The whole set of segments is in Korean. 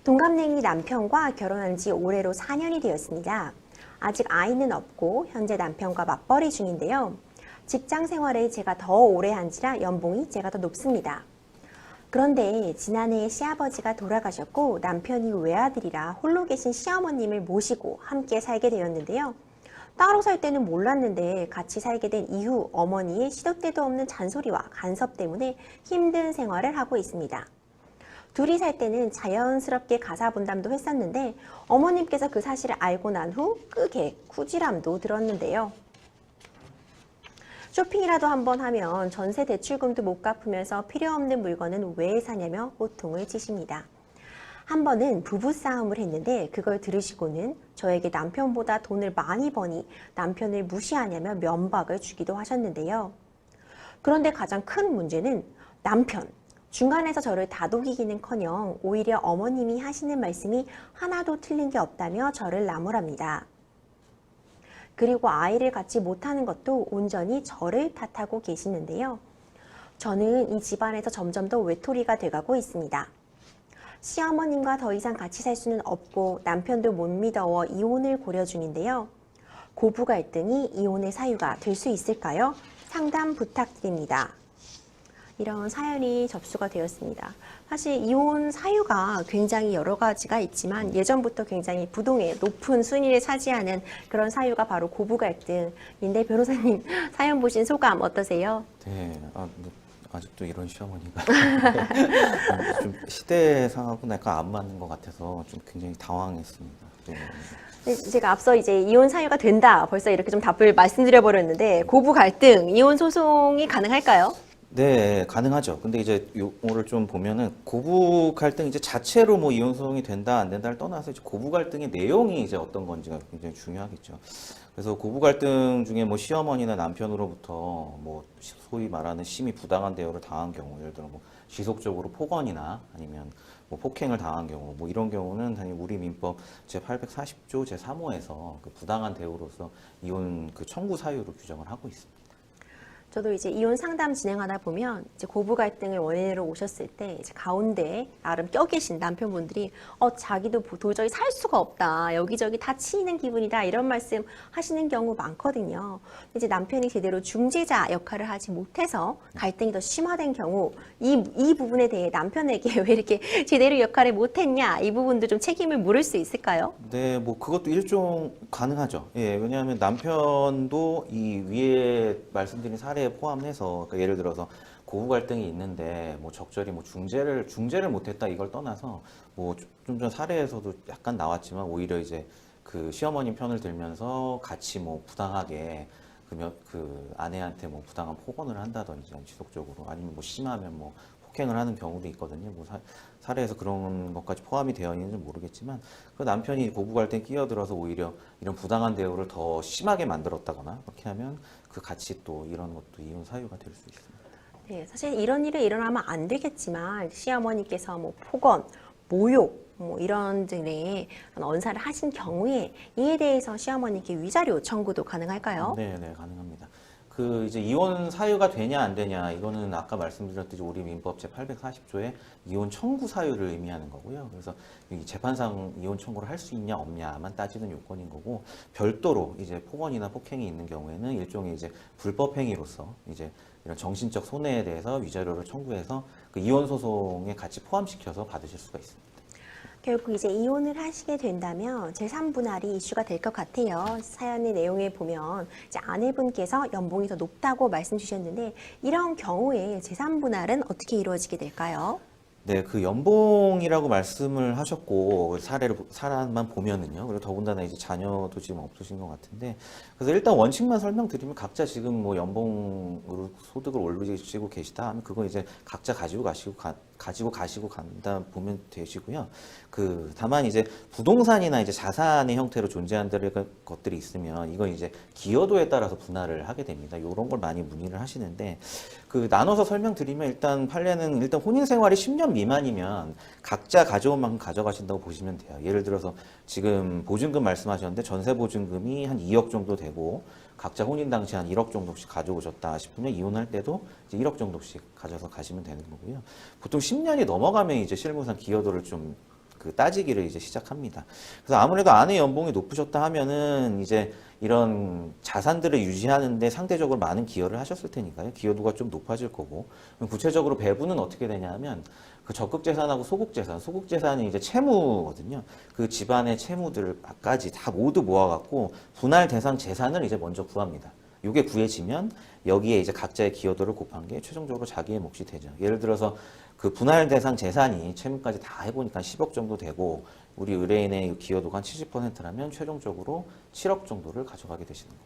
동갑내기 남편과 결혼한 지 올해로 4년이 되었습니다. 아직 아이는 없고 현재 남편과 맞벌이 중인데요. 직장 생활에 제가 더 오래 한지라 연봉이 제가 더 높습니다. 그런데 지난해에 시아버지가 돌아가셨고 남편이 외아들이라 홀로 계신 시어머님을 모시고 함께 살게 되었는데요. 따로 살 때는 몰랐는데 같이 살게 된 이후 어머니의 시도 때도 없는 잔소리와 간섭 때문에 힘든 생활을 하고 있습니다. 둘이 살 때는 자연스럽게 가사 분담도 했었는데 어머님께서 그 사실을 알고 난 후 끄게 쿠지람도 들었는데요. 쇼핑이라도 한번 하면 전세 대출금도 못 갚으면서 필요 없는 물건은 왜 사냐며 호통을 치십니다. 한 번은 부부싸움을 했는데 그걸 들으시고는 저에게 남편보다 돈을 많이 버니 남편을 무시하냐며 면박을 주기도 하셨는데요. 그런데 가장 큰 문제는 남편. 중간에서 저를 다독이기는커녕 오히려 어머님이 하시는 말씀이 하나도 틀린 게 없다며 저를 나무랍니다. 그리고 아이를 갖지 못하는 것도 온전히 저를 탓하고 계시는데요. 저는 이 집안에서 점점 더 외톨이가 돼가고 있습니다. 시어머님과 더 이상 같이 살 수는 없고 남편도 못 믿어워 이혼을 고려 중인데요. 고부 갈등이 이혼의 사유가 될 수 있을까요? 상담 부탁드립니다. 이런 사연이 접수가 되었습니다. 사실 이혼 사유가 굉장히 여러 가지가 있지만 예전부터 굉장히 부동의 높은 순위를 차지하는 그런 사유가 바로 고부 갈등인데 변호사님 사연 보신 소감 어떠세요? 네, 아직도 이런 시어머니가 좀 시대상하고 약간 안 맞는 것 같아서 좀 굉장히 당황했습니다. 네. 제가 앞서 이제 이혼 사유가 된다 벌써 이렇게 좀 답을 말씀드려 버렸는데 고부 갈등, 이혼 소송이 가능할까요? 네, 가능하죠. 근데 이제 요거를 좀 보면은 고부 갈등 이제 자체로 뭐 이혼 소송이 된다 안 된다를 떠나서 이제 고부 갈등의 내용이 이제 어떤 건지가 굉장히 중요하겠죠. 그래서 고부 갈등 중에 뭐 시어머니나 남편으로부터 뭐 소위 말하는 심히 부당한 대우를 당한 경우, 예를 들어 뭐 지속적으로 폭언이나 아니면 뭐 폭행을 당한 경우, 뭐 이런 경우는 당연히 우리 민법 제840조 제3호에서 그 부당한 대우로서 이혼 그 청구 사유로 규정을 하고 있습니다. 저도 이제 이혼 상담 진행하다 보면 이제 고부 갈등을 원인으로 오셨을 때 이제 가운데 나름 껴 계신 남편분들이 자기도 도저히 살 수가 없다. 여기저기 다 치이는 기분이다. 이런 말씀 하시는 경우 많거든요. 이제 남편이 제대로 중재자 역할을 하지 못해서 갈등이 더 심화된 경우 이 부분에 대해 남편에게 왜 이렇게 제대로 역할을 못했냐 이 부분도 좀 책임을 물을 수 있을까요? 네, 뭐 그것도 일종 가능하죠. 예, 왜냐하면 남편도 이 위에 말씀드린 사례에 포함해서 그러니까 예를 들어서 고부 갈등이 있는데 뭐 적절히 뭐 중재를 못했다 이걸 떠나서 뭐 좀 전 사례에서도 약간 나왔지만 오히려 이제 그 시어머님 편을 들면서 같이 뭐 부당하게 그 아내한테 뭐 부당한 폭언을 한다든지 지속적으로 아니면 뭐 심하면 뭐 폭행을 하는 경우도 있거든요. 뭐 사례에서 그런 것까지 포함이 되어 있는지 모르겠지만 그 남편이 고부 갈등에 끼어들어서 오히려 이런 부당한 대우를 더 심하게 만들었다거나 그렇게 하면 그 같이 또 이런 것도 이혼 사유가 될 수 있습니다. 네, 사실 이런 일이 일어나면 안 되겠지만 시어머니께서 뭐 폭언, 모욕 뭐 이런 등의 언사를 하신 경우에 이에 대해서 시어머니께 위자료 청구도 가능할까요? 네, 네, 가능합니다. 그 이제 이혼 사유가 되냐 안 되냐 이거는 아까 말씀드렸듯이 우리 민법 제840조의 이혼 청구 사유를 의미하는 거고요. 그래서 이 재판상 이혼 청구를 할 수 있냐 없냐만 따지는 요건인 거고 별도로 이제 폭언이나 폭행이 있는 경우에는 일종의 이제 불법 행위로서 이제 이런 정신적 손해에 대해서 위자료를 청구해서 그 이혼 소송에 같이 포함시켜서 받으실 수가 있습니다. 결국 이제 이혼을 하시게 된다면 제3분할이 이슈가 될 것 같아요. 사연의 내용에 보면 이제 아내분께서 연봉이 더 높다고 말씀 주셨는데 이런 경우에 제3분할은 어떻게 이루어지게 될까요? 네, 그 연봉이라고 말씀을 하셨고 사람만 보면은요. 그리고 더군다나 이제 자녀도 지금 없으신 것 같은데, 그래서 일단 원칙만 설명드리면 각자 지금 뭐 연봉으로 소득을 올리시고 계시다 하면 그거 이제 각자 가지고 가시고 간다 보면 되시고요. 그 다만 이제 부동산이나 이제 자산의 형태로 존재하는 것들이 있으면 이건 이제 기여도에 따라서 분할을 하게 됩니다. 이런 걸 많이 문의를 하시는데 그 나눠서 설명드리면 일단 판례는 일단 혼인 생활이 10년 미만이면 각자 가져온 만큼 가져가신다고 보시면 돼요. 예를 들어서 지금 보증금 말씀하셨는데 전세 보증금이 한 2억 정도 되고 각자 혼인 당시 한 1억 정도씩 가져오셨다 싶으면 이혼할 때도 이제 1억 정도씩 가져서 가시면 되는 거고요. 보통 10년이 넘어가면 이제 실무상 기여도를 좀 그 따지기를 이제 시작합니다. 그래서 아무래도 아내 연봉이 높으셨다 하면은 이제 이런 자산들을 유지하는데 상대적으로 많은 기여를 하셨을 테니까요. 기여도가 좀 높아질 거고. 그럼 구체적으로 배분은 어떻게 되냐면 그 적극 재산하고 소극 재산, 소극 재산이 이제 채무거든요. 그 집안의 채무들까지 다 모두 모아갖고 분할 대상 재산을 이제 먼저 구합니다. 이게 구해지면 여기에 이제 각자의 기여도를 곱한 게 최종적으로 자기의 몫이 되죠. 예를 들어서 그 분할 대상 재산이 채무까지 다 해보니까 10억 정도 되고 우리 의뢰인의 기여도가 한 70%라면 최종적으로 7억 정도를 가져가게 되시는 겁니다.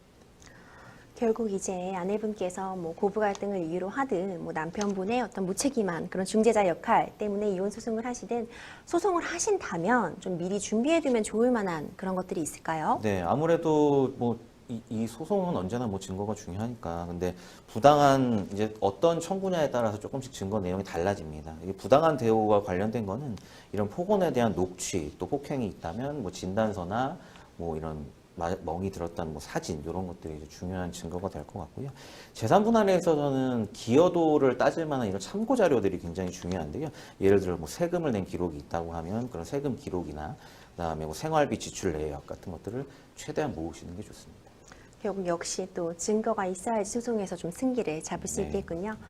결국 이제 아내분께서 뭐 고부 갈등을 이유로 하든 뭐 남편분의 어떤 무책임한 그런 중재자 역할 때문에 이혼 소송을 하시든 소송을 하신다면 좀 미리 준비해두면 좋을 만한 그런 것들이 있을까요? 네, 아무래도 뭐 이 소송은 언제나 뭐 증거가 중요하니까. 근데 부당한 이제 어떤 청구냐에 따라서 조금씩 증거 내용이 달라집니다. 이게 부당한 대우와 관련된 거는 이런 폭언에 대한 녹취 또 폭행이 있다면 뭐 진단서나 뭐 이런 멍이 들었다는 뭐 사진 이런 것들이 이제 중요한 증거가 될 것 같고요. 재산 분할에 있어서는 기여도를 따질 만한 이런 참고 자료들이 굉장히 중요한데요. 예를 들어 뭐 세금을 낸 기록이 있다고 하면 그런 세금 기록이나 그다음에 뭐 생활비 지출 내역 같은 것들을 최대한 모으시는 게 좋습니다. 결국 역시 또 증거가 있어야지 소송에서 좀 승기를 잡을 수 네. 있겠군요.